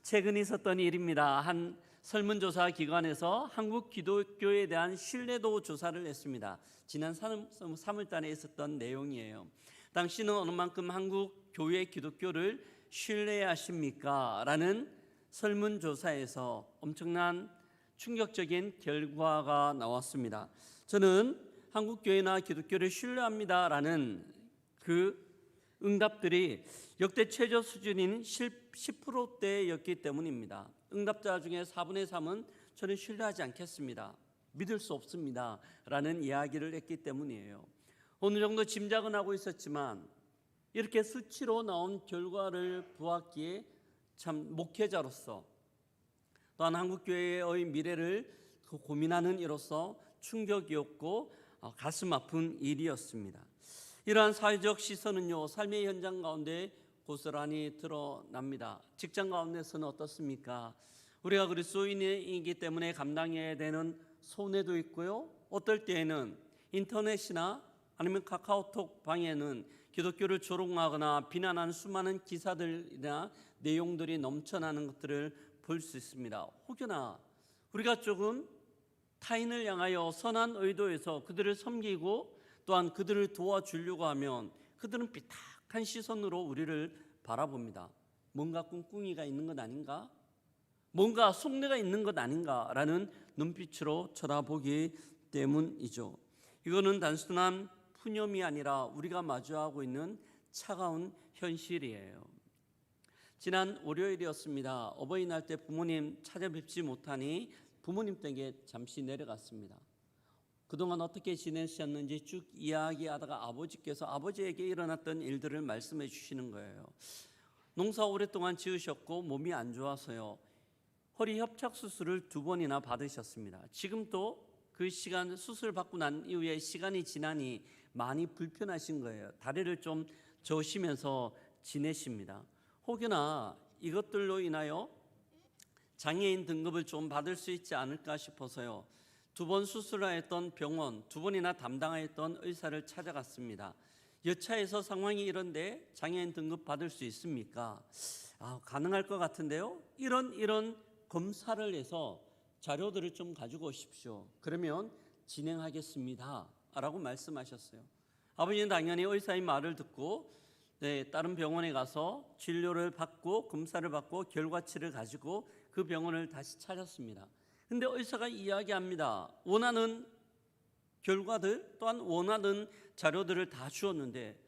최근 있었던 일입니다. 한 설문조사 기관에서 한국 기독교에 대한 신뢰도 조사를 했습니다. 지난 3월 달에 있었던 내용이에요. 당신은 어느 만큼 한국 교회 기독교를 신뢰하십니까? 라는 설문조사에서 엄청난 충격적인 결과가 나왔습니다. 저는 한국 교회나 기독교를 신뢰합니다 라는 그 응답들이 역대 최저 수준인 10%대였기 때문입니다. 응답자 중에 4분의 3은 저는 신뢰하지 않겠습니다, 믿을 수 없습니다 라는 이야기를 했기 때문이에요. 어느 정도 짐작은 하고 있었지만 이렇게 수치로 나온 결과를 보았기에 참 목회자로서 또한 한국교회의 미래를 고민하는 이로서 충격이었고 가슴 아픈 일이었습니다. 이러한 사회적 시선은요, 삶의 현장 가운데 고스란히 드러납니다. 직장 가운데서는 어떻습니까? 우리가 그리스도인이기 때문에 감당해야 되는 손해도 있고요, 어떨 때에는 인터넷이나 아니면 카카오톡 방에는 기독교를 조롱하거나 비난하는 수많은 기사들이나 내용들이 넘쳐나는 것들을 볼 수 있습니다. 혹여나 우리가 조금 타인을 향하여 선한 의도에서 그들을 섬기고 또한 그들을 도와주려고 하면 그들은 삐딱한 시선으로 우리를 바라봅니다. 뭔가 꿍꿍이가 있는 것 아닌가? 뭔가 속내가 있는 것 아닌가? 라는 눈빛으로 쳐다보기 때문이죠. 이거는 단순한 푸념이 아니라 우리가 마주하고 있는 차가운 현실이에요. 지난 월요일이었습니다. 어버이날 때 부모님 찾아뵙지 못하니 부모님 댁에 잠시 내려갔습니다. 그동안 어떻게 지내셨는지 쭉 이야기하다가 아버지께서 아버지에게 일어났던 일들을 말씀해 주시는 거예요. 농사 오랫동안 지으셨고 몸이 안 좋아서요, 허리 협착 수술을 2번이나 받으셨습니다. 지금 또 그 시간 수술 받고 난 이후에 시간이 지나니 많이 불편하신 거예요. 다리를 좀 저으시면서 지내십니다. 혹여나 이것들로 인하여 장애인 등급을 좀 받을 수 있지 않을까 싶어서요, 2번 수술하였던 병원, 2번이나 담당하였던 의사를 찾아갔습니다. 여차에서 상황이 이런데 장애인 등급 받을 수 있습니까? 가능할 것 같은데요. 이런 검사를 해서 자료들을 좀 가지고 오십시오. 그러면 진행하겠습니다 라고 말씀하셨어요. 아버지는 당연히 의사의 말을 듣고 다른 병원에 가서 진료를 받고 검사를 받고 결과치를 가지고 그 병원을 다시 찾았습니다. 근데 의사가 이야기합니다. 원하는 결과들 또한 원하는 자료들을 다 주었는데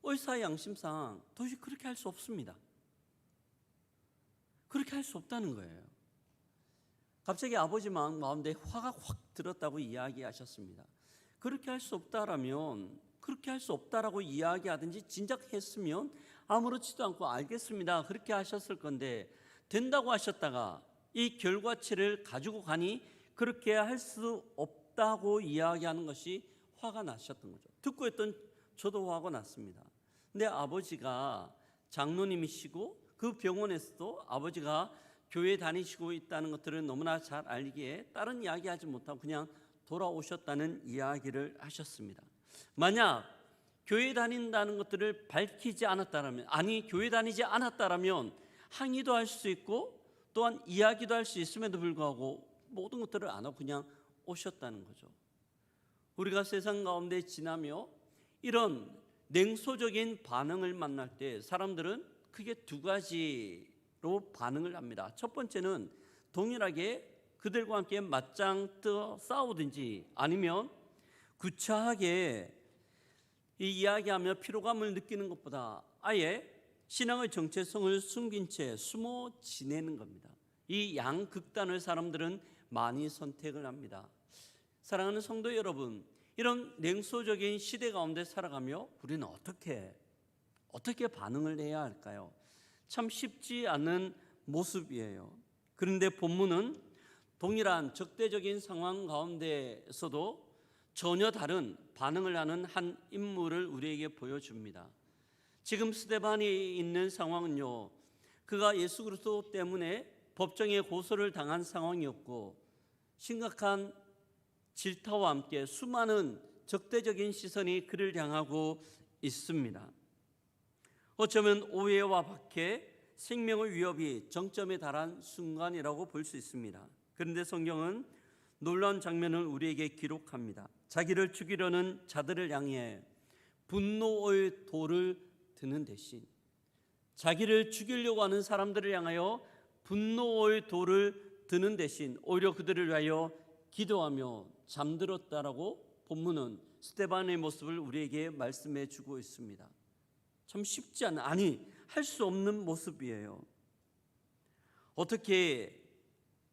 의사의 양심상 도저히 그렇게 할 수 없습니다. 그렇게 할 수 없다는 거예요. 갑자기 아버지 마음 가운데 화가 확 들었다고 이야기하셨습니다. 그렇게 할 수 없다라면 그렇게 할 수 없다라고 이야기하든지 진작 했으면 아무렇지도 않고 알겠습니다 그렇게 하셨을 건데, 된다고 하셨다가 이 결과치를 가지고 가니 그렇게 할 수 없다고 이야기하는 것이 화가 나셨던 거죠. 듣고 있던 저도 화가 났습니다. 근데 아버지가 장로님이시고 그 병원에서도 아버지가 교회 다니시고 있다는 것들을 너무나 잘 알기에 다른 이야기하지 못하고 그냥 돌아오셨다는 이야기를 하셨습니다. 만약 교회 다닌다는 것들을 밝히지 않았다라면, 아니 교회 다니지 않았다라면 항의도 할 수 있고 또한 이야기도 할 수 있음에도 불구하고 모든 것들을 안 하고 그냥 오셨다는 거죠. 우리가 세상 가운데 지나며 이런 냉소적인 반응을 만날 때 사람들은 크게 2가지로 반응을 합니다. 첫 번째는 동일하게 그들과 함께 맞짱 떠 싸우든지 아니면 구차하게 이 이야기하며 피로감을 느끼는 것보다 아예 신앙의 정체성을 숨긴 채 숨어 지내는 겁니다. 이 양극단을 사람들은 많이 선택을 합니다. 사랑하는 성도 여러분, 이런 냉소적인 시대 가운데 살아가며 우리는 어떻게 반응을 해야 할까요? 참 쉽지 않은 모습이에요. 그런데 본문은 동일한 적대적인 상황 가운데서도 전혀 다른 반응을 하는 한 인물을 우리에게 보여줍니다. 지금 스데반이 있는 상황은요, 그가 예수 그리스도 때문에 법정에 고소를 당한 상황이었고 심각한 질타와 함께 수많은 적대적인 시선이 그를 향하고 있습니다. 어쩌면 오해와 박해, 생명의 위협이 정점에 달한 순간이라고 볼 수 있습니다. 그런데 성경은 놀라운 장면을 우리에게 기록합니다. 자기를 죽이려는 자들을 향해 분노의 돌을 드는 대신, 자기를 죽이려고 하는 사람들을 향하여 분노의 돌을 드는 대신 오히려 그들을 위하여 기도하며 잠들었다라고 본문은 스데반의 모습을 우리에게 말씀해 주고 있습니다. 참 쉽지 않은, 할 수 없는 모습이에요. 어떻게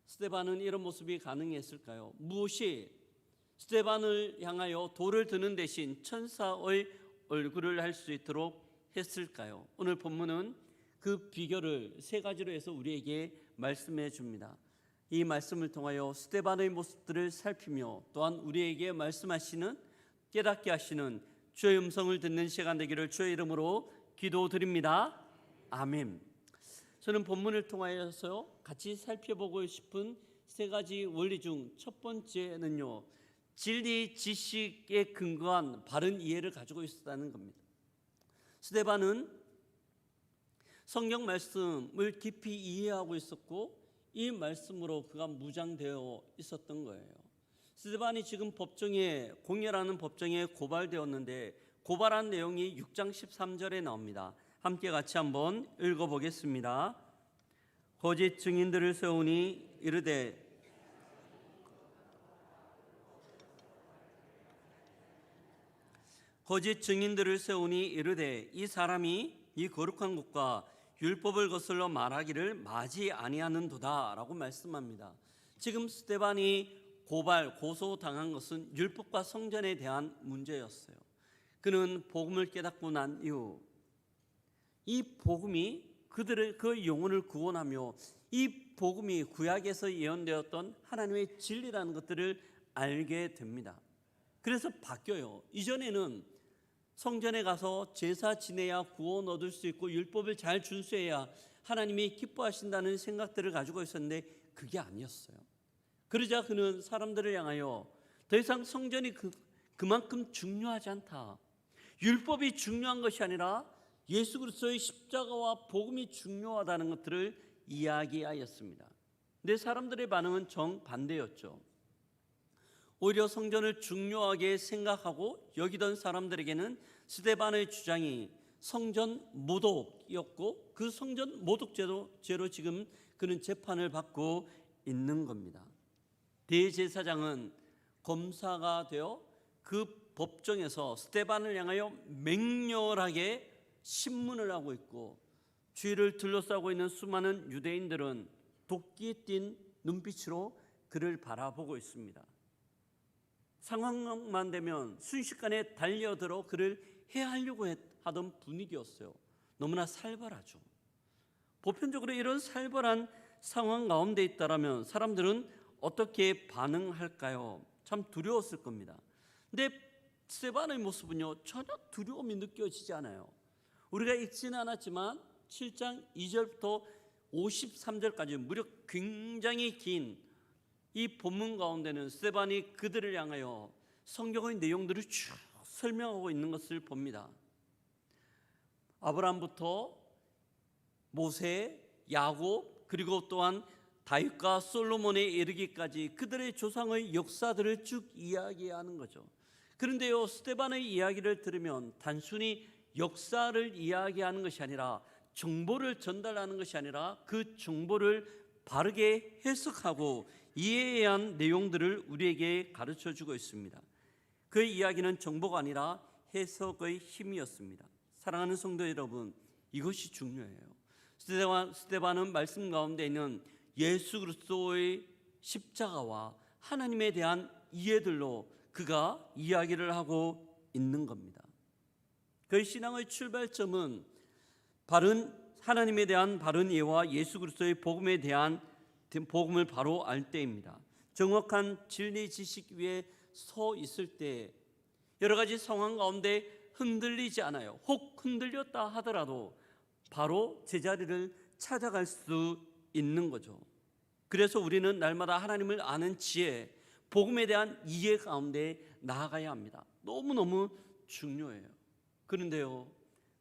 스데반은 이런 모습이 가능했을까요? 무엇이 스데반을 향하여 돌을 드는 대신 천사의 얼굴을 할 수 있도록 했을까요? 오늘 본문은 그 비결을 세 가지로 해서 우리에게 말씀해 줍니다. 이 말씀을 통하여 스데반의 모습들을 살피며 또한 우리에게 말씀하시는, 깨닫게 하시는 주의 음성을 듣는 시간 되기를 주의 이름으로 기도드립니다. 아멘. 저는 본문을 통하여서 같이 살펴보고 싶은 세 가지 원리 중 첫 번째는요, 진리 지식에 근거한 바른 이해를 가지고 있었다는 겁니다. 스데반은 성경 말씀을 깊이 이해하고 있었고 이 말씀으로 그가 무장되어 있었던 거예요. 스데반이 지금 법정에, 공회라는 법정에 고발되었는데 고발한 내용이 6장 13절에 나옵니다. 함께 같이 한번 읽어보겠습니다. 거짓 증인들을 세우니 이르되 이 사람이 이 거룩한 곳과 율법을 거슬러 말하기를 마지 아니하는도다 라고 말씀합니다. 지금 스데반이 고소당한 것은 율법과 성전에 대한 문제였어요. 그는 복음을 깨닫고 난 이후 이 복음이 그 영혼을 구원하며 이 복음이 구약에서 예언되었던 하나님의 진리라는 것들을 알게 됩니다. 그래서 바뀌어요. 이전에는 성전에 가서 제사 지내야 구원 얻을 수 있고 율법을 잘 준수해야 하나님이 기뻐하신다는 생각들을 가지고 있었는데 그게 아니었어요. 그러자 그는 사람들을 향하여 더 이상 성전이 그만큼 중요하지 않다, 율법이 중요한 것이 아니라 예수 그리스도의 십자가와 복음이 중요하다는 것들을 이야기하였습니다. 근데 사람들의 반응은 정반대였죠. 오히려 성전을 중요하게 생각하고 여기던 사람들에게는 스데반의 주장이 성전 모독이었고 그 성전 모독죄로 지금 그는 재판을 받고 있는 겁니다. 대제사장은 검사가 되어 그 법정에서 스데반을 향하여 맹렬하게 신문을 하고 있고 주위를 둘러싸고 있는 수많은 유대인들은 도끼에 띈 눈빛으로 그를 바라보고 있습니다. 상황만 되면 순식간에 달려들어 그를 해하려고 하던 분위기였어요. 너무나 살벌하죠. 보편적으로 이런 살벌한 상황 가운데 있다라면 사람들은 어떻게 반응할까요? 참 두려웠을 겁니다. 근데 스데반의 모습은요, 전혀 두려움이 느껴지지 않아요. 우리가 읽지는 않았지만 7장 2절부터 53절까지 무려 굉장히 긴 이 본문 가운데는 스데반이 그들을 향하여 성경의 내용들을 쭉 설명하고 있는 것을 봅니다. 아브라함부터 모세, 야곱, 그리고 또한 다윗과 솔로몬에 이르기까지 그들의 조상의 역사들을 쭉 이야기하는 거죠. 그런데요, 스데반의 이야기를 들으면 단순히 역사를 이야기하는 것이 아니라 정보를 전달하는 것이 아니라 그 정보를 바르게 해석하고 이해해야 한 내용들을 우리에게 가르쳐주고 있습니다. 그의 이야기는 정보가 아니라 해석의 힘이었습니다. 사랑하는 성도 여러분, 이것이 중요해요. 스데반은 말씀 가운데 있는 예수 그리스도의 십자가와 하나님에 대한 이해들로 그가 이야기를 하고 있는 겁니다. 그의 신앙의 출발점은 하나님에 대한 바른 이해와 예수 그리스도의 복음에 대한 복음을 바로 알 때입니다. 정확한 진리 지식 위에 서 있을 때 여러 가지 상황 가운데 흔들리지 않아요. 혹 흔들렸다 하더라도 바로 제자리를 찾아갈 수 있는 거죠. 그래서 우리는 날마다 하나님을 아는 지혜, 복음에 대한 이해 가운데 나아가야 합니다. 너무너무 중요해요. 그런데요,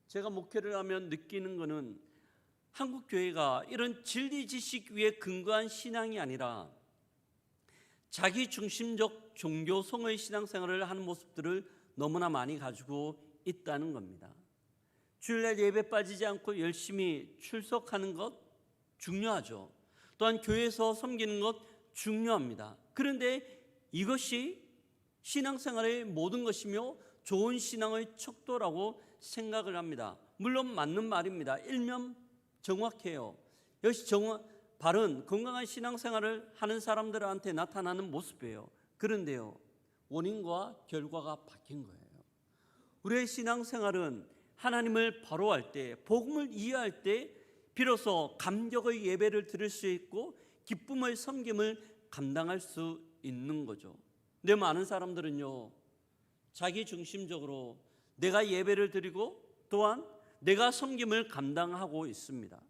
제가 목회를 하면 느끼는 것은 한국 교회가 이런 진리 지식 위에 근거한 신앙이 아니라 자기 중심적 종교성의 신앙생활을 하는 모습들을 너무나 많이 가지고 있다는 겁니다. 주일날 예배 빠지지 않고 열심히 출석하는 것 중요하죠. 또한 교회에서 섬기는 것 중요합니다. 그런데 이것이 신앙생활의 모든 것이며 좋은 신앙의 척도라고 생각을 합니다. 물론 맞는 말입니다. 일면 정확해요. 이것이 바른 건강한 신앙생활을 하는 사람들한테 나타나는 모습이에요. 그런데요, 원인과 결과가 바뀐 거예요. 우리의 신앙생활은 하나님을 바로 할 때, 복음을 이해할 때 비로소 감격의 예배를 드릴 수 있고 기쁨의 섬김을 감당할 수 있는 거죠. 근데 많은 사람들은요, 자기 중심적으로 내가 예배를 드리고 또한 내가 섬김을 감당하고 있습니다.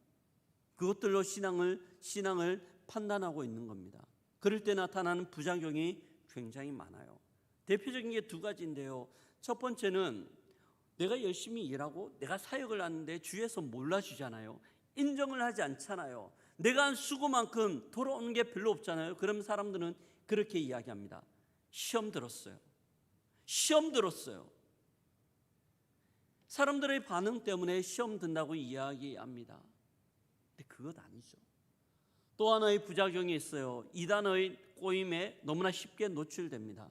그것들로 신앙을 판단하고 있는 겁니다. 그럴 때 나타나는 부작용이 굉장히 많아요. 대표적인 게 두 가지인데요. 첫 번째는 내가 열심히 일하고 내가 사역을 하는데 주위에서 몰라주잖아요. 인정을 하지 않잖아요. 내가 한 수고만큼 돌아오는 게 별로 없잖아요. 그럼 사람들은 그렇게 이야기합니다. 시험 들었어요. 시험 들었어요. 사람들의 반응 때문에 시험 든다고 이야기합니다. 근데 그것 아니죠. 또 하나의 부작용이 있어요. 이단의 꼬임에 너무나 쉽게 노출됩니다.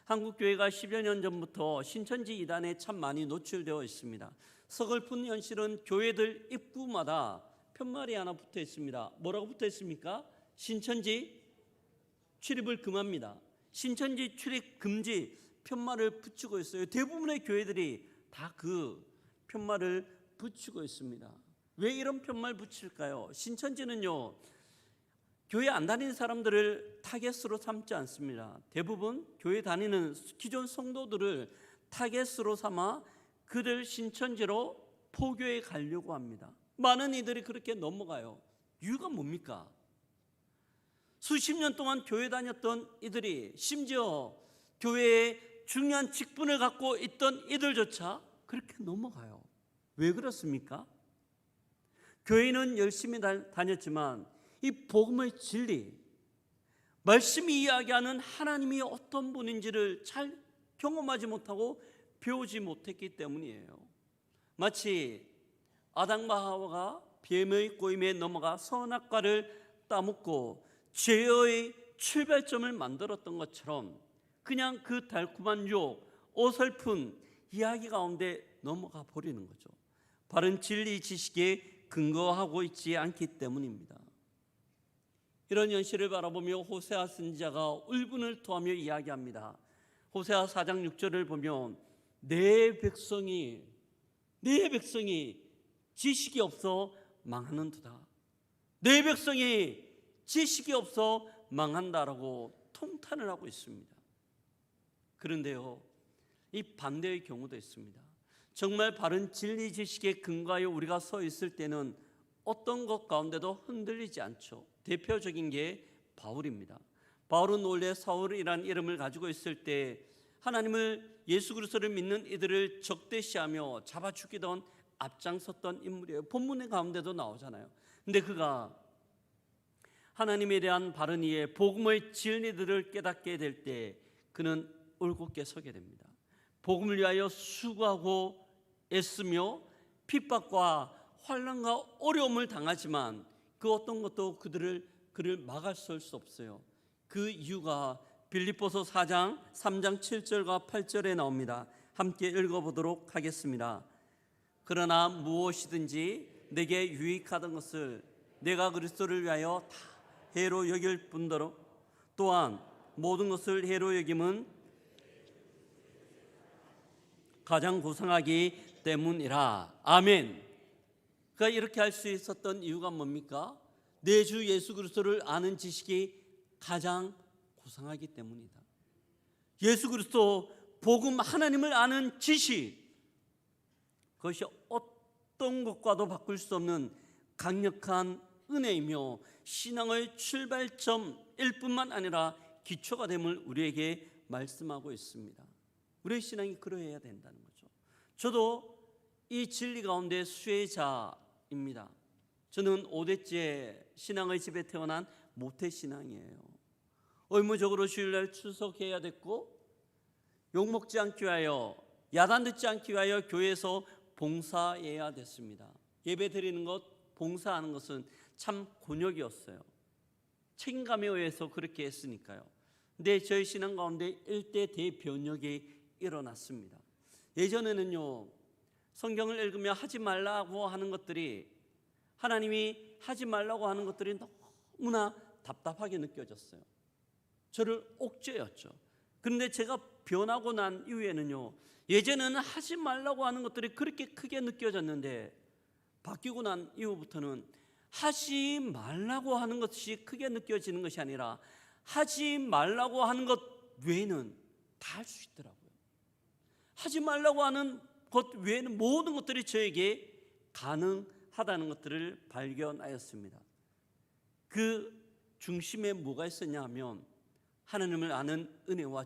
한국교회가 10여 년 전부터 신천지 이단에 참 많이 노출되어 있습니다. 서글픈 현실은 교회들 입구마다 편말이 하나 붙어 있습니다. 뭐라고 붙어 있습니까? 신천지 출입을 금합니다. 신천지 출입 금지 편말을 붙이고 있어요. 대부분의 교회들이 다 그 편말을 붙이고 있습니다. 왜 이런 편말 붙일까요? 신천지는요, 교회 안 다니는 사람들을 타겟으로 삼지 않습니다. 대부분 교회 다니는 기존 성도들을 타겟으로 삼아 그들 신천지로 포교해 가려고 합니다. 많은 이들이 그렇게 넘어가요. 이유가 뭡니까? 수십 년 동안 교회 다녔던 이들이, 심지어 교회에 중요한 직분을 갖고 있던 이들조차 그렇게 넘어가요. 왜 그렇습니까? 교회는 열심히 다녔지만 이 복음의 진리, 말씀이 이야기하는 하나님이 어떤 분인지를 잘 경험하지 못하고 배우지 못했기 때문이에요. 마치 아담과 하와가 뱀의 꼬임에 넘어가 선악과를 따먹고 죄의 출발점을 만들었던 것처럼 그냥 그 달콤한 유혹, 어설픈 이야기 가운데 넘어가 버리는 거죠. 바른 진리 지식에 근거하고 있지 않기 때문입니다. 이런 현실을 바라보며 호세아 선지자가 울분을 토하며 이야기합니다. 호세아 4장 6절을 보면 내 백성이 지식이 없어 망하는도다. 내 백성이 지식이 없어 망한다라고 통탄을 하고 있습니다. 그런데요, 이 반대의 경우도 있습니다. 정말 바른 진리 지식에 근거하여 우리가 서 있을 때는 어떤 것 가운데도 흔들리지 않죠. 대표적인 게 바울입니다. 바울은 원래 사울이라는 이름을 가지고 있을 때 하나님을, 예수 그리스도를 믿는 이들을 적대시하며 잡아 죽이던 앞장섰던 인물이에요. 본문의 가운데도 나오잖아요. 근데 그가 하나님에 대한 바른 이해, 복음의 진리들을 깨닫게 될 때 그는 올곧게 서게 됩니다. 복음을 위하여 수고하고 애쓰며 핍박과 환난과 어려움을 당하지만 그 어떤 것도 그를 막을 수 없어요. 그 이유가 빌립보서 4장 3장 7절과 8절에 나옵니다. 함께 읽어보도록 하겠습니다. 그러나 무엇이든지 내게 유익하던 것을 내가 그리스도를 위하여 다 해로 여길 뿐더러 또한 모든 것을 해로 여김은 가장 고상하기 때문이라. 아멘. 그가 이렇게 할 수 있었던 이유가 뭡니까? 내 주 예수 그리스도를 아는 지식이 가장 고상하기 때문이다. 예수 그리스도 복음, 하나님을 아는 지식, 그것이 어떤 것과도 바꿀 수 없는 강력한 은혜이며 신앙의 출발점일 뿐만 아니라 기초가 됨을 우리에게 말씀하고 있습니다. 우리의 신앙이 그러해야 된다는 거죠. 저도 이 진리 가운데 수혜자입니다. 저는 5대째 신앙의 집에 태어난 모태신앙이에요. 의무적으로 주일날 출석해야 됐고, 욕먹지 않기 위하여, 야단 듣지 않기 위하여 교회에서 봉사해야 됐습니다. 예배 드리는 것, 봉사하는 것은 참 곤욕이었어요. 책임감에 의해서 그렇게 했으니까요. 근데 저희 신앙 가운데 일대 대변혁이 일어났습니다. 예전에는요, 성경을 읽으며 하지 말라고 하는 것들이, 하나님이 하지 말라고 하는 것들이 너무나 답답하게 느껴졌어요. 저를 옥죄였죠. 그런데 제가 변하고 난 이후에는요, 예전에는 하지 말라고 하는 것들이 그렇게 크게 느껴졌는데, 바뀌고 난 이후부터는 하지 말라고 하는 것이 크게 느껴지는 것이 아니라 하지 말라고 하는 것 외에는 다 할 수 있더라고요. 하지 말라고 하는 것 외에는 모든 것들이 저에게 가능하다는 것들을 발견하였습니다. 그 중심에 뭐가 있었냐 하면 하나님을 아는 은혜와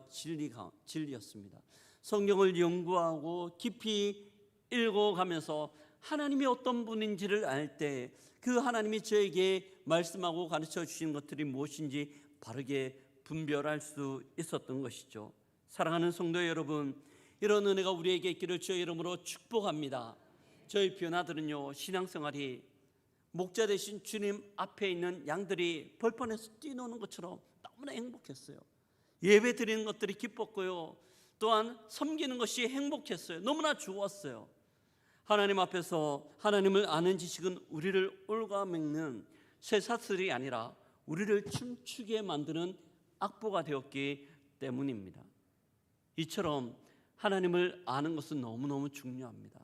진리였습니다. 성경을 연구하고 깊이 읽어가면서 하나님이 어떤 분인지를 알 때 그 하나님이 저에게 말씀하고 가르쳐 주신 것들이 무엇인지 바르게 분별할 수 있었던 것이죠. 사랑하는 성도 여러분, 이런 은혜가 우리에게 있기를 주의 이름으로 축복합니다. 저희 변화들은요, 신앙생활이 목자 되신 주님 앞에 있는 양들이 벌판에서 뛰노는 것처럼 너무나 행복했어요. 예배 드리는 것들이 기뻤고요, 또한 섬기는 것이 행복했어요. 너무나 좋았어요. 하나님 앞에서 하나님을 아는 지식은 우리를 올가매는 쇠사슬이 아니라 우리를 춤추게 만드는 악보가 되었기 때문입니다. 이처럼 하나님을 아는 것은 너무너무 중요합니다.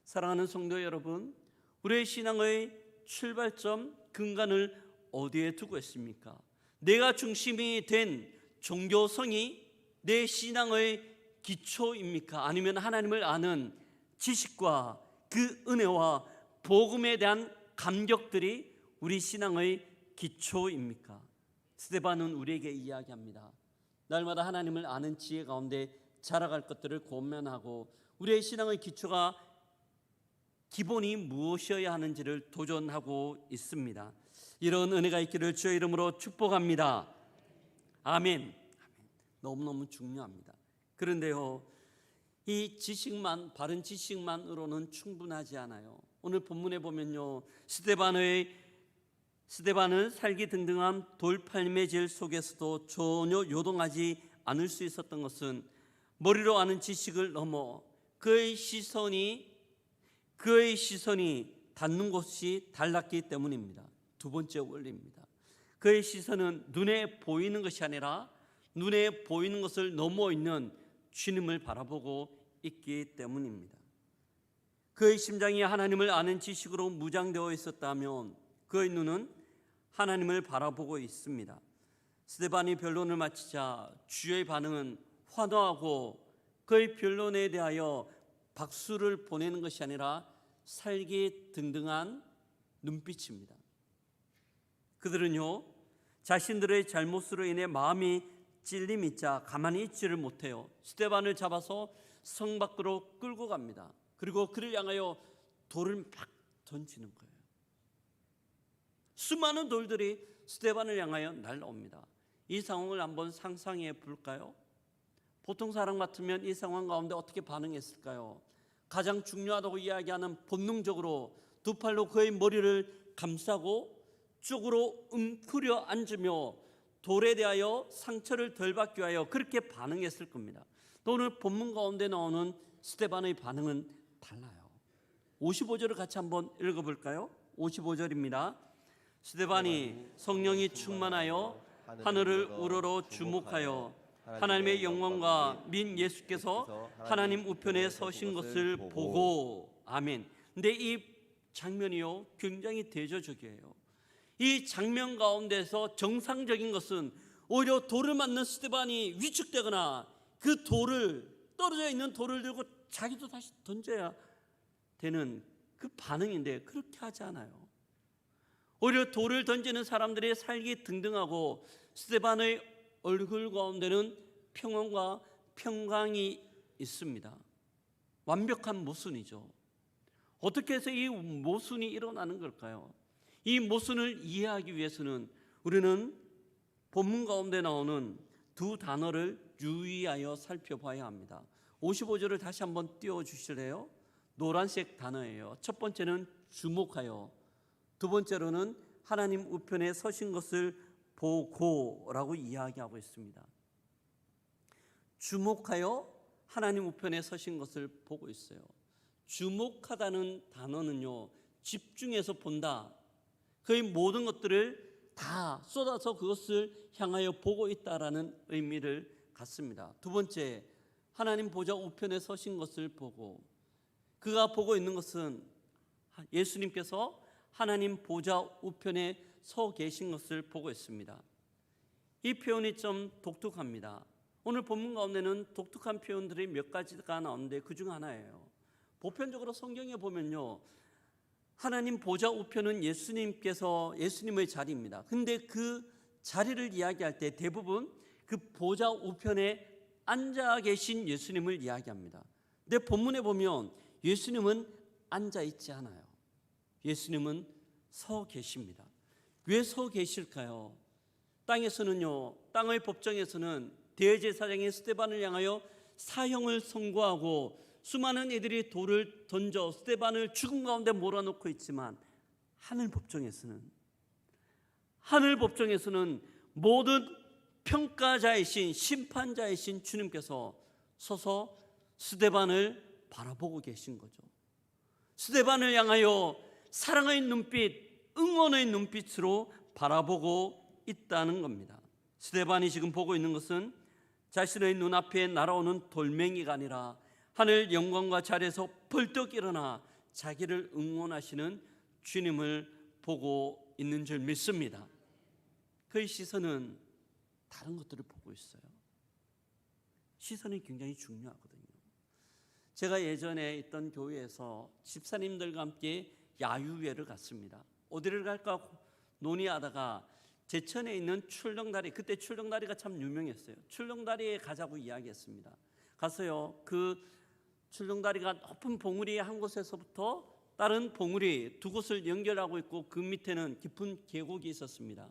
사랑하는 성도 여러분, 우리의 신앙의 출발점, 근간을 어디에 두고 있습니까? 내가 중심이 된 종교성이 내 신앙의 기초입니까? 아니면 하나님을 아는 지식과 그 은혜와 복음에 대한 감격들이 우리 신앙의 기초입니까? 스데반은 우리에게 이야기합니다. 날마다 하나님을 아는 지혜 가운데 자라갈 것들을 고면하고 우리의 신앙의 기초가 기본이 무엇이어야 하는지를 도전하고 있습니다. 이런 은혜가 있기를 주의 이름으로 축복합니다. 아멘. 너무너무 중요합니다. 그런데요, 이 지식만, 바른 지식만으로는 충분하지 않아요. 오늘 본문에 보면요, 스데반은 살기등등한 돌팔매질 속에서도 전혀 요동하지 않을 수 있었던 것은 머리로 아는 지식을 넘어 그의 시선이 닿는 곳이 달랐기 때문입니다. 두 번째 원리입니다. 그의 시선은 눈에 보이는 것이 아니라 눈에 보이는 것을 넘어 있는 주님을 바라보고 있기 때문입니다. 그의 심장이 하나님을 아는 지식으로 무장되어 있었다면 그의 눈은 하나님을 바라보고 있습니다. 스데반이 변론을 마치자 주의 반응은 환호하고 그의 변론에 대하여 박수를 보내는 것이 아니라 살기등등한 눈빛입니다. 그들은요, 자신들의 잘못으로 인해 마음이 찔림이자 가만히 있지를 못해요. 스데반을 잡아서 성 밖으로 끌고 갑니다. 그리고 그를 향하여 돌을 막 던지는 거예요. 수많은 돌들이 스데반을 향하여 날라옵니다. 이 상황을 한번 상상해 볼까요? 보통 사람 같으면 이 상황 가운데 어떻게 반응했을까요? 가장 중요하다고 이야기하는 본능적으로 두 팔로 그의 머리를 감싸고 쪽으로 웅크려 앉으며 돌에 대하여 상처를 덜 받기 위하여 그렇게 반응했을 겁니다. 또 오늘 본문 가운데 나오는 스데반의 반응은 달라요. 55절을 같이 한번 읽어볼까요? 55절입니다. 스데반이 성령이 충만하여 하늘을 우러러 주목하여 하나님의 영광과 민 예수께서 하나님 우편에 서신 것을 보고, 아멘. 근데 이 장면이요, 굉장히 대조적이에요. 이 장면 가운데서 정상적인 것은 오히려 돌을 맞는 스데반이 위축되거나 그 돌을, 떨어져 있는 돌을 들고 자기도 다시 던져야 되는 그 반응인데 그렇게 하지 않아요. 오히려 돌을 던지는 사람들의 살기 등등하고 스데반의 얼굴 가운데는 평온과 평강이 있습니다. 완벽한 모순이죠. 어떻게 해서 이 모순이 일어나는 걸까요? 이 모순을 이해하기 위해서는 우리는 본문 가운데 나오는 두 단어를 유의하여 살펴봐야 합니다. 55절을 다시 한번 띄워주실래요? 노란색 단어예요. 첫 번째는 주목하여, 두 번째로는 하나님 우편에 서신 것을 보고라고 이야기하고 있습니다. 주목하여 하나님 우편에 서신 것을 보고 있어요. 주목하다는 단어는요, 집중해서 본다, 그의 모든 것들을 다 쏟아서 그것을 향하여 보고 있다라는 의미를 갖습니다. 두 번째, 하나님 보좌 우편에 서신 것을 보고, 그가 보고 있는 것은 예수님께서 하나님 보좌 우편에 서 계신 것을 보고 있습니다. 이 표현이 좀 독특합니다. 오늘 본문 가운데는 독특한 표현들이 몇 가지가 나오는데 그 중 하나예요. 보편적으로 성경에 보면요, 하나님 보좌 우편은 예수님의 자리입니다. 근데 그 자리를 이야기할 때 대부분 그 보좌 우편에 앉아 계신 예수님을 이야기합니다. 근데 본문에 보면 예수님은 앉아 있지 않아요. 예수님은 서 계십니다. 왜 서 계실까요? 땅의 법정에서는 대제사장인 스데반을 향하여 사형을 선고하고 수많은 이들이 돌을 던져 스데반을 죽음 가운데 몰아넣고 있지만, 하늘 법정에서는 모든 평가자이신 심판자이신 주님께서 서서 스데반을 바라보고 계신 거죠. 스데반을 향하여 사랑의 눈빛, 응원의 눈빛으로 바라보고 있다는 겁니다. 스데반이 지금 보고 있는 것은 자신의 눈앞에 날아오는 돌멩이가 아니라 하늘 영광과 자리에서 벌떡 일어나 자기를 응원하시는 주님을 보고 있는 줄 믿습니다. 그의 시선은 다른 것들을 보고 있어요. 시선이 굉장히 중요하거든요. 제가 예전에 있던 교회에서 집사님들과 함께 야유회를 갔습니다. 어디를 갈까 논의하다가 제천에 있는 출렁다리, 그때 출렁다리가 참 유명했어요. 출렁다리에 가자고 이야기했습니다. 가서요, 그 출렁다리가 높은 봉우리 한 곳에서부터 다른 봉우리 두 곳을 연결하고 있고 그 밑에는 깊은 계곡이 있었습니다.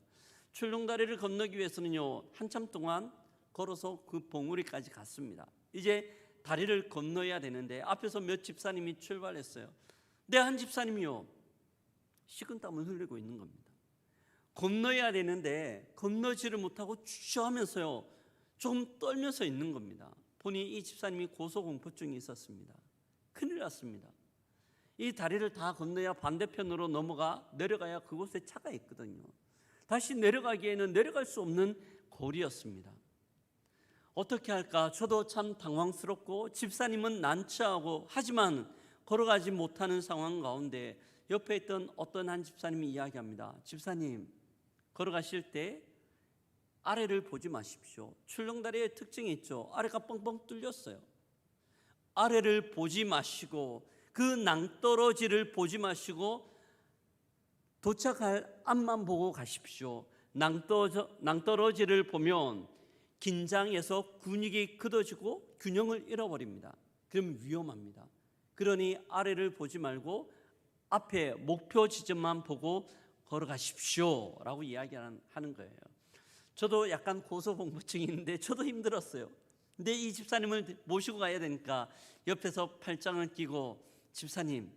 출렁다리를 건너기 위해서는요, 한참 동안 걸어서 그 봉우리까지 갔습니다. 이제 다리를 건너야 되는데 앞에서 몇 집사님이 출발했어요. 근데 한 집사님이요, 식은땀을 흘리고 있는 겁니다. 건너야 되는데 건너지를 못하고 주저하면서요, 좀 떨면서 있는 겁니다. 보니 이 집사님이 고소공포증이 있었습니다. 큰일 났습니다. 이 다리를 다 건너야 반대편으로 내려가야 그곳에 차가 있거든요. 다시 내려가기에는 내려갈 수 없는 거리였습니다. 어떻게 할까? 저도 참 당황스럽고 집사님은 난처하고, 하지만 걸어가지 못하는 상황 가운데 옆에 있던 어떤 한 집사님이 이야기합니다. 집사님, 걸어가실 때 아래를 보지 마십시오. 출렁다리의 특징이 있죠. 아래가 뻥뻥 뚫렸어요. 아래를 보지 마시고 그 낭떠러지를 보지 마시고 도착할 앞만 보고 가십시오. 낭떠러지를 보면 긴장해서 근육이 굳어지고 균형을 잃어버립니다. 그럼 위험합니다. 그러니 아래를 보지 말고 앞에 목표 지점만 보고 걸어가십시오 라고 이야기하는 거예요. 저도 약간 고소공포증이 있는데 저도 힘들었어요. 근데 이 집사님을 모시고 가야 되니까 옆에서 팔짱을 끼고, 집사님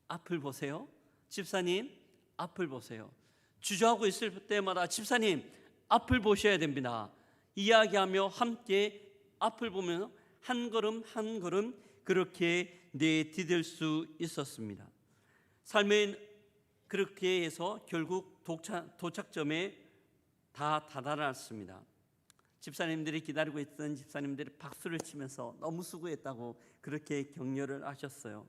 앞을 보세요, 집사님 앞을 보세요, 주저하고 있을 때마다 집사님 앞을 보셔야 됩니다 이야기하며 함께 앞을 보며 한 걸음 한 걸음 그렇게 내디딜 수 있었습니다. 삶은 그렇게 해서 결국 도착점에 다 다다랐습니다. 집사님들이 기다리고 있던 집사님들이 박수를 치면서 너무 수고했다고 그렇게 격려를 하셨어요.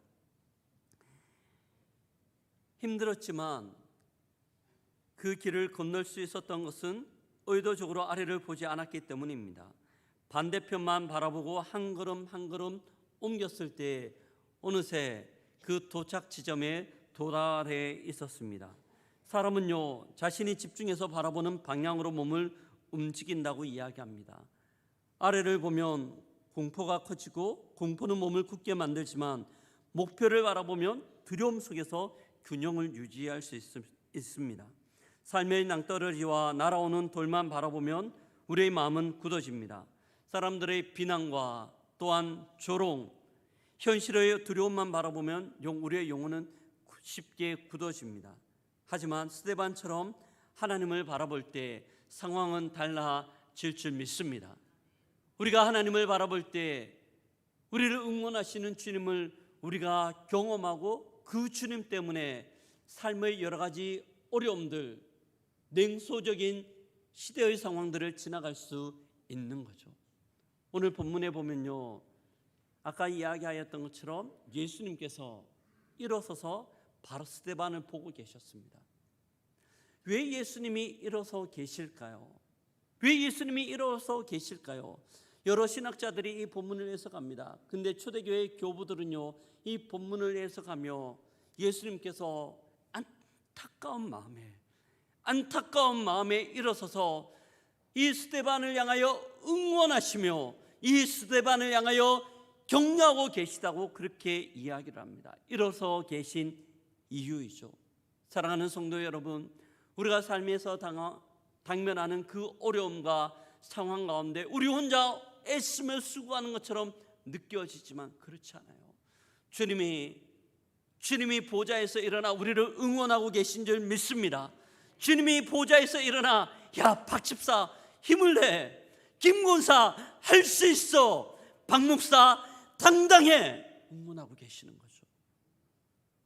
힘들었지만 그 길을 건널 수 있었던 것은 의도적으로 아래를 보지 않았기 때문입니다. 반대편만 바라보고 한 걸음 한 걸음 옮겼을 때 어느새 그 도착 지점에 도달해 있었습니다. 사람은요, 자신이 집중해서 바라보는 방향으로 몸을 움직인다고 이야기합니다. 아래를 보면 공포가 커지고 공포는 몸을 굳게 만들지만 목표를 바라보면 두려움 속에서 균형을 유지할 수 있습니다. 삶의 낭떠러지와 날아오는 돌만 바라보면 우리의 마음은 굳어집니다. 사람들의 비난과 또한 조롱, 현실의 두려움만 바라보면 우리의 영혼은 쉽게 굳어집니다. 하지만 스데반처럼 하나님을 바라볼 때 상황은 달라질 줄 믿습니다. 우리가 하나님을 바라볼 때 우리를 응원하시는 주님을 우리가 경험하고 그 주님 때문에 삶의 여러 가지 어려움들, 냉소적인 시대의 상황들을 지나갈 수 있는 거죠. 오늘 본문에 보면요, 아까 이야기하였던 것처럼 예수님께서 일어서서 바로 스데반을 보고 계셨습니다. 왜 예수님이 일어서 계실까요? 왜 예수님이 일어서 계실까요? 여러 신학자들이 이 본문을 해석합니다. 근데 초대교회 교부들은요, 이 본문을 해석하며 예수님께서 안타까운 마음에 일어서서 이 스데반을 향하여 응원하시며 이 스데반을 향하여 격려하고 계시다고 그렇게 이야기를 합니다. 일어서 계신 이유이죠. 사랑하는 성도 여러분, 우리가 삶에서 당면하는 그 어려움과 상황 가운데 우리 혼자 애쓰며 수고하는 것처럼 느껴지지만 그렇지 않아요. 주님이 보좌에서 일어나 우리를 응원하고 계신 줄 믿습니다. 주님이 보좌에서 일어나 야 박집사 힘을 내, 김군사 할 수 있어, 박목사 당당해 응원하고 계시는 거죠.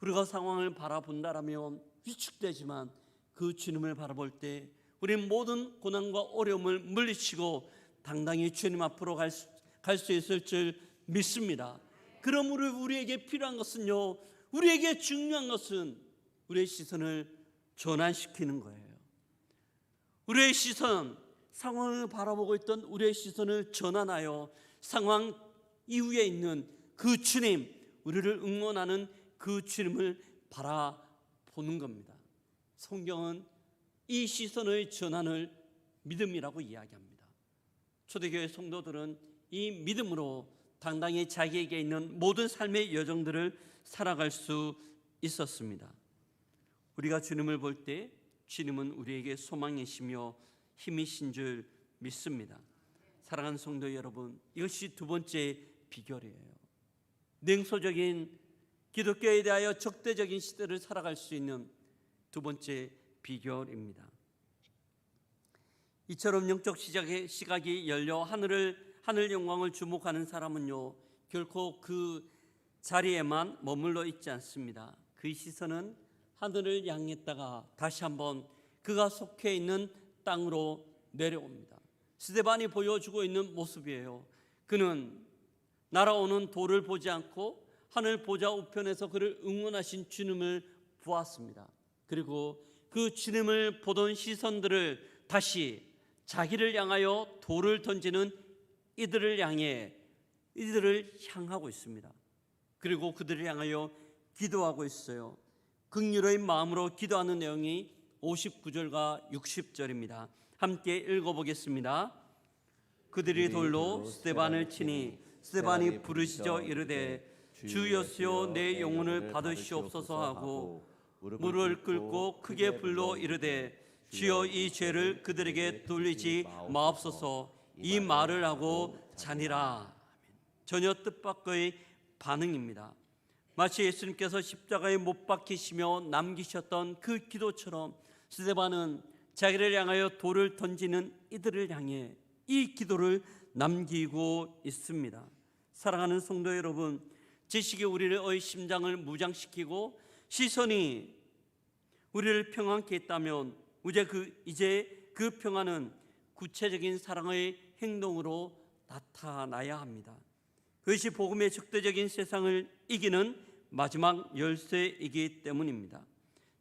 우리가 상황을 바라본다라면 위축되지만 그 주님을 바라볼 때 우리는 모든 고난과 어려움을 물리치고 당당히 주님 앞으로 갈 수 있을 줄 믿습니다. 그러므로 우리에게 필요한 것은요, 우리에게 중요한 것은 우리의 시선을 전환시키는 거예요. 우리의 시선, 상황을 바라보고 있던 우리의 시선을 전환하여 상황 이후에 있는 그 주님, 우리를 응원하는 그 주님을 바라보는 겁니다. 성경은 이 시선의 전환을 믿음이라고 이야기합니다. 초대교회 성도들은 이 믿음으로 당당히 자기에게 있는 모든 삶의 여정들을 살아갈 수 있었습니다. 우리가 주님을 볼 때 주님은 우리에게 소망이시며 힘이신 줄 믿습니다. 사랑하는 성도 여러분, 이것이 두 번째 비결이에요. 냉소적인 기독교에 대하여 적대적인 시대를 살아갈 수 있는 두 번째 비결입니다. 이처럼 영적 시각이 열려 하늘 영광을 주목하는 사람은요, 결코 그 자리에만 머물러 있지 않습니다. 그의 시선은 하늘을 향했다가 다시 한번 그가 속해 있는 땅으로 내려옵니다. 스데반이 보여주고 있는 모습이에요. 그는 날아오는 돌을 보지 않고 하늘 보좌 우편에서 그를 응원하신 주님을 보았습니다. 그리고 그 주님을 보던 시선들을 다시 자기를 향하여 돌을 던지는 이들을 향하고 있습니다. 그리고 그들을 향하여 기도하고 있어요. 긍휼의 마음으로 기도하는 내용이 59절과 60절입니다. 함께 읽어보겠습니다. 그들이 돌로 스데반을 치니 스데반이 부르짖어 이르되 주여시여 내 영혼을 받으시옵소서 하고 무릎을 꿇고 크게 불러 이르되 주여 이 죄를 그들에게 돌리지 마옵소서. 이 말을 하고 자니라. 전혀 뜻밖의 반응입니다. 마치 예수님께서 십자가에 못 박히시며 남기셨던 그 기도처럼 스데반은 자기를 향하여 돌을 던지는 이들을 향해 이 기도를 남기고 있습니다. 사랑하는 성도 여러분, 지식이 우리의 심장을 무장시키고 시선이 우리를 평안케 했다면 이제 그 평안은 구체적인 사랑의 행동으로 나타나야 합니다. 그것이 복음의 적대적인 세상을 이기는 마지막 열쇠이기 때문입니다.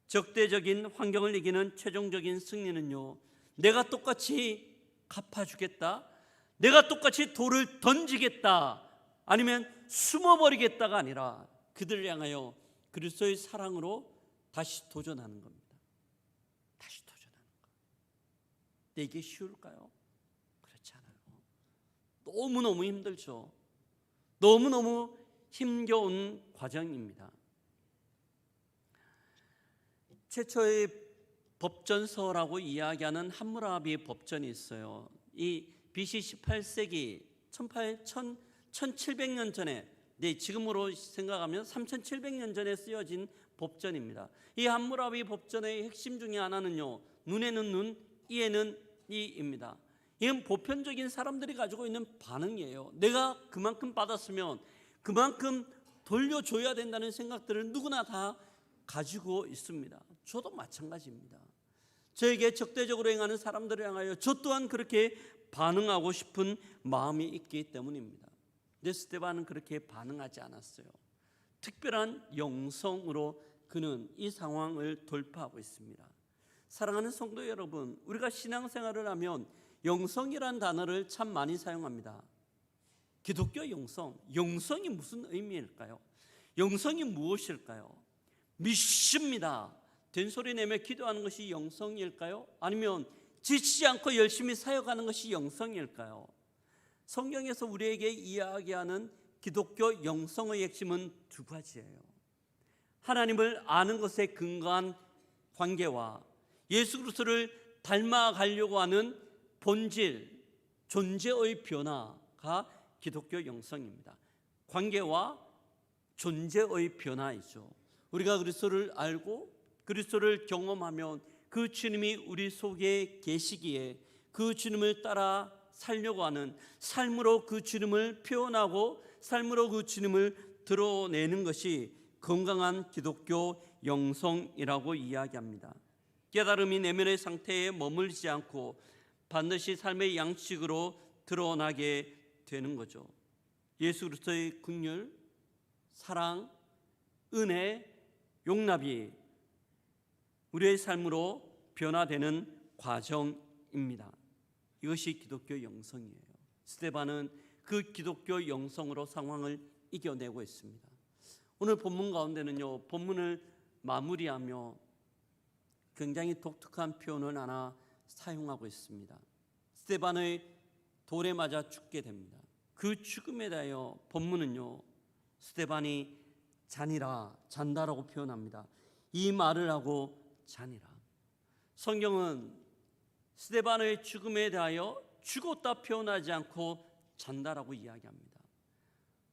적대적인 환경을 이기는 최종적인 승리는요, 내가 똑같이 갚아주겠다, 내가 똑같이 돌을 던지겠다, 아니면 숨어버리겠다가 아니라 그들을 향하여 그리스도의 사랑으로 다시 도전하는 겁니다. 다시 도전하는 것. 근데 이게 쉬울까요? 그렇지 않아요. 너무너무 힘들죠. 너무너무 힘겨운 과정입니다. 최초의 법전서라고 이야기하는 함무라비 법전이 있어요. 이 BC 18세기 1700년 전에, 지금으로 생각하면 3700년 전에 쓰여진 법전입니다. 이 함무라비 법전의 핵심 중에 하나는요, 눈에는 눈, 이에는 이입니다. 이건 보편적인 사람들이 가지고 있는 반응이에요. 내가 그만큼 받았으면 그만큼 돌려줘야 된다는 생각들을 누구나 다 가지고 있습니다. 저도 마찬가지입니다. 저에게 적대적으로 행하는 사람들을 향하여 저 또한 그렇게 반응하고 싶은 마음이 있기 때문입니다. 근데 스데반은 그렇게 반응하지 않았어요. 특별한 영성으로 그는 이 상황을 돌파하고 있습니다. 사랑하는 성도 여러분, 우리가 신앙생활을 하면 영성이란 단어를 참 많이 사용합니다. 기독교 영성, 영성이 무슨 의미일까요? 영성이 무엇일까요? 믿습니다, 된소리 내며 기도하는 것이 영성일까요? 아니면 지치지 않고 열심히 사역하는 것이 영성일까요? 성경에서 우리에게 이야기하는 기독교 영성의 핵심은 두 가지예요. 하나님을 아는 것에 근거한 관계와 예수 그리스도를 닮아가려고 하는 본질, 존재의 변화가 기독교 영성입니다. 관계와 존재의 변화이죠. 우리가 그리스도를 알고 그리스도를 경험하면 그 주님이 우리 속에 계시기에 그 주님을 따라 살려고 하는 삶으로 그 주님을 표현하고 삶으로 그 주님을 드러내는 것이 건강한 기독교 영성이라고 이야기합니다. 깨달음이 내면의 상태에 머물지 않고 반드시 삶의 양식으로 드러나게 되는 거죠. 예수 그리스도의 긍휼, 사랑, 은혜, 용납이 우리의 삶으로 변화되는 과정입니다. 이것이 기독교 영성이에요. 스데반은 그 기독교 영성으로 상황을 이겨내고 있습니다. 오늘 본문 가운데는요, 본문을 마무리하며 굉장히 독특한 표현을 하나 사용하고 있습니다. 스데반의 돌에 맞아 죽게 됩니다. 그 죽음에 대하여 본문은요, 스데반이 잔다라고 표현합니다. 이 말을 하고 잔이라. 성경은 스데반의 죽음에 대하여 죽었다 표현하지 않고 잔다라고 이야기합니다.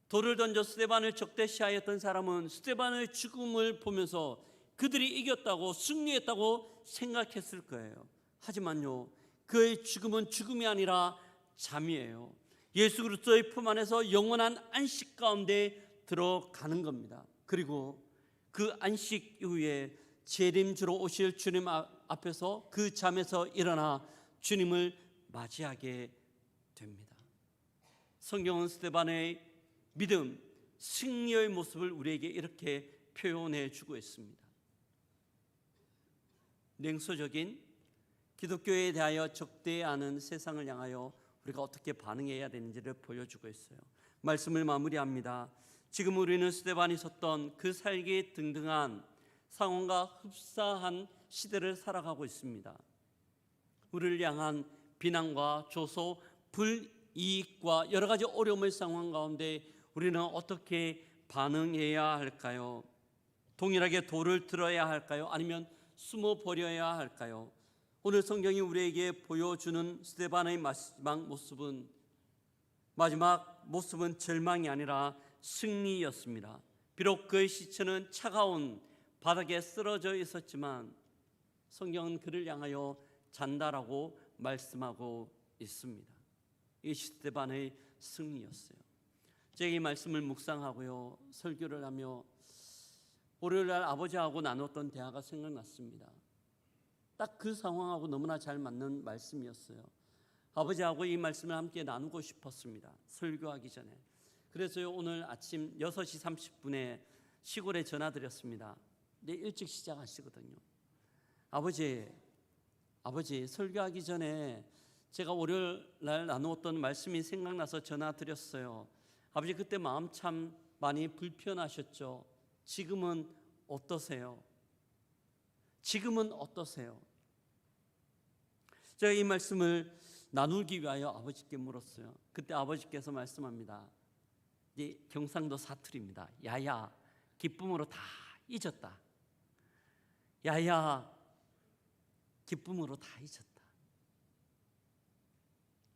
돌을 던져 스데반을 적대시하였던 사람은 스데반의 죽음을 보면서 그들이 이겼다고 승리했다고 생각했을 거예요. 하지만요, 그의 죽음은 죽음이 아니라 잠이에요. 예수 그리스도의 품 안에서 영원한 안식 가운데 들어가는 겁니다. 그리고 그 안식 이후에 재림주로 오실 주님 앞에서 그 잠에서 일어나 주님을 맞이하게 됩니다. 성경은 스데반의 믿음, 승리의 모습을 우리에게 이렇게 표현해 주고 있습니다. 냉소적인 기독교에 대하여 적대하는 세상을 향하여 우리가 어떻게 반응해야 되는지를 보여주고 있어요. 말씀을 마무리합니다. 지금 우리는 스데반이 섰던 그 살기 등등한 상황과 흡사한 시대를 살아가고 있습니다. 우리를 향한 비난과 조소, 불이익과 여러 가지 어려움의 상황 가운데 우리는 어떻게 반응해야 할까요? 동일하게 돌을 들어야 할까요? 아니면 숨어 버려야 할까요? 오늘 성경이 우리에게 보여주는 스데반의 마지막 모습은 절망이 아니라 승리였습니다. 비록 그의 시체는 차가운 바닥에 쓰러져 있었지만 성경은 그를 향하여 잔다라고 말씀하고 있습니다. 이 스데반의 승리였어요. 제가 이 말씀을 묵상하고요, 설교를 하며 월요일날 아버지하고 나눴던 대화가 생각났습니다. 딱 그 상황하고 너무나 잘 맞는 말씀이었어요. 아버지하고 이 말씀을 함께 나누고 싶었습니다, 설교하기 전에. 그래서요, 오늘 아침 6시 30분에 시골에 전화드렸습니다. 일찍 시작하시거든요. 아버지 설교하기 전에 제가 월요일날 나누었던 말씀이 생각나서 전화드렸어요. 아버지, 그때 마음 참 많이 불편하셨죠? 지금은 어떠세요? 제가 이 말씀을 나누기 위하여 아버지께 물었어요. 그때 아버지께서 말씀합니다. 경상도 사투리입니다. 야야, 기쁨으로 다 잊었다. 야야, 기쁨으로 다 잊었다.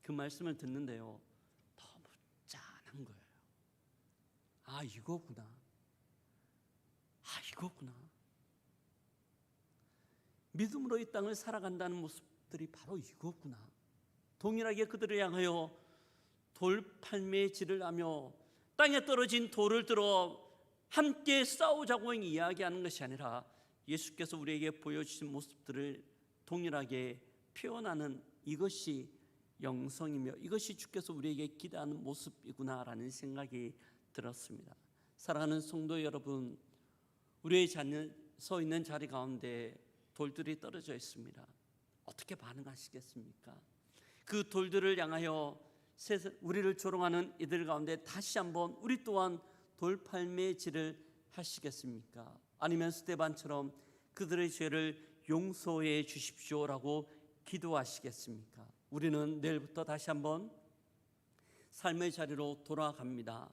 그 말씀을 듣는데요, 너무 짠한 거예요. 아, 이거구나. 믿음으로 이 땅을 살아간다는 모습들이 바로 이거구나. 동일하게 그들을 향하여 돌팔매질을 하며 땅에 떨어진 돌을 들어 함께 싸우자고 이야기하는 것이 아니라 예수께서 우리에게 보여주신 모습들을 동일하게 표현하는 이것이 영성이며 이것이 주께서 우리에게 기대하는 모습이구나라는 생각이 들었습니다. 사랑하는 성도 여러분, 우리의 서 있는 자리 가운데 돌들이 떨어져 있습니다. 어떻게 반응하시겠습니까? 그 돌들을 향하여 우리를 조롱하는 이들 가운데 다시 한번 우리 또한 돌팔매질을 하시겠습니까? 아니면 스데반처럼 그들의 죄를 용서해 주십시오라고 기도하시겠습니까? 우리는 내일부터 다시 한번 삶의 자리로 돌아갑니다.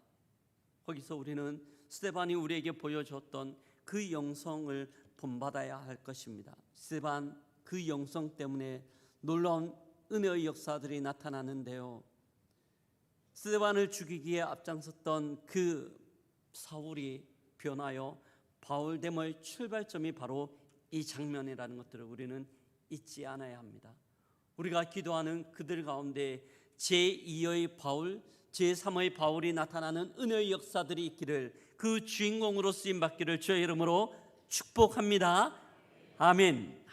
거기서 우리는 스데반이 우리에게 보여줬던 그 영성을 본받아야 할 것입니다. 스데반 그 영성 때문에 놀라운 은혜의 역사들이 나타나는데요, 스데반을 죽이기에 앞장섰던 그 사울이 변하여 바울됨의 출발점이 바로 이 장면이라는 것들을 우리는 잊지 않아야 합니다. 우리가 기도하는 그들 가운데 제2의 바울, 제3의 바울이 나타나는 은혜의 역사들이 있기를, 그 주인공으로 쓰임받기를 주의 이름으로 축복합니다. 아멘.